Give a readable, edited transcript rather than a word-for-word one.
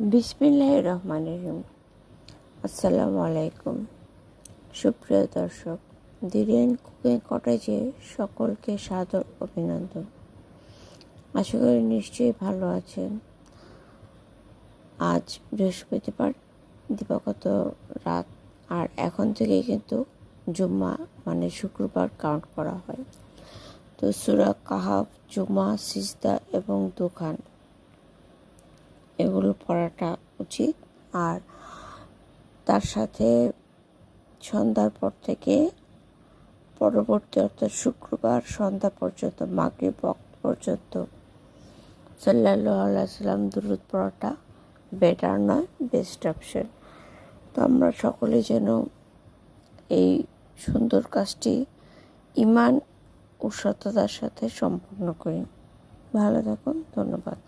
বিসমিল্লাহির রহমানির রহিম। আসসালামু আলাইকুম সুপ্রিয় দর্শক, দিরিয়ান কুকিং কটেজে সকলকে সাদর অভিনন্দন। আশা করি নিশ্চয়ই ভালো আছেন। আজ বৃহস্পতিবার দিবাগত রাত, আর এখন থেকেই কিন্তু জুম্মা মানে শুক্রবার কাউন্ট করা হয়। তো সূরা কাহাফ, জুমা, সিজদা এবং দুখান এগুলো পড়াটা উচিত। আর তার সাথে সন্ধ্যার পর থেকে পরবর্তী অর্থাৎ শুক্রবার সন্ধ্যা পর্যন্ত, মাগরিব ওয়াক্ত পর্যন্ত সাল্লাল্লাহু আলাইহি সাল্লাম দুরূদ পড়াটা বেটার নয়, বেস্ট অপশন। তো আমরা সকলে যেন এই সুন্দর কাজটি ঈমান ও সততার সাথে সম্পন্ন করি। ভালো থাকুন, ধন্যবাদ।